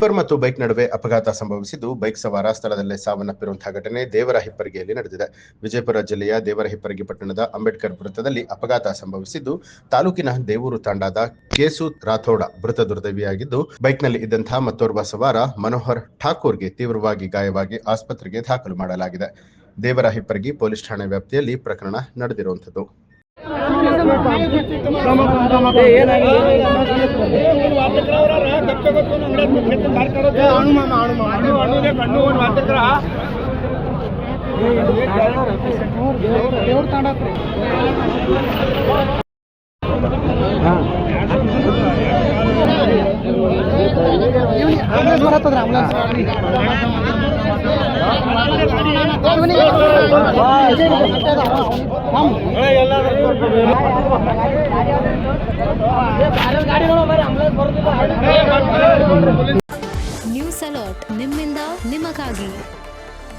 Tipper ಮತ್ತು bike ನಡುವೆ ಅಪಘಾತ ಸಂಭವಿಸಿದ್ದು ಬೈಕ್ ಸವಾರ ಸ್ಥಳದಲ್ಲೇ ಸಾವನ್ನಪ್ಪಿರುವಂತಹ ಘಟನೆ ದೇವರಹಿಪ್ಪರಿಗೆಯಲ್ಲಿ ನಡೆದಿದೆ. ವಿಜಯಪುರ ಜಿಲ್ಲೆಯ ದೇವರಹಿಪ್ಪರಗಿ ಪಟ್ಟಣದ ಅಂಬೇಡ್ಕರ್ ವೃತ್ತದಲ್ಲಿ ಅಪಘಾತ ಸಂಭವಿಸಿದ್ದು ತಾಲೂಕಿನ ದೇವೂರು ತಾಂಡಾದ ಕೇಸು ರಾಥೋಡ ಮೃತ ದುರ್ದೈವಿಯಾಗಿದ್ದು, ಬೈಕ್ನಲ್ಲಿ ಇದ್ದಂತಹ ಮತ್ತೋರ್ವ ಸವಾರ ಮನೋಹರ್ ಠಾಕೂರ್ಗೆ ತೀವ್ರವಾಗಿ ಗಾಯವಾಗಿ ಆಸ್ಪತ್ರೆಗೆ ದಾಖಲು ಮಾಡಲಾಗಿದೆ. ದೇವರಹಿಪ್ಪರಗಿ ಪೊಲೀಸ್ ಠಾಣೆ ವ್ಯಾಪ್ತಿಯಲ್ಲಿ ಪ್ರಕರಣ ನಡೆದಿರುವಂಥದ್ದು. ನ್ಯೂಸ್ ಅಲರ್ಟ್ ನಿಮ್ಮಿಂದ ನಿಮಗಾಗಿ.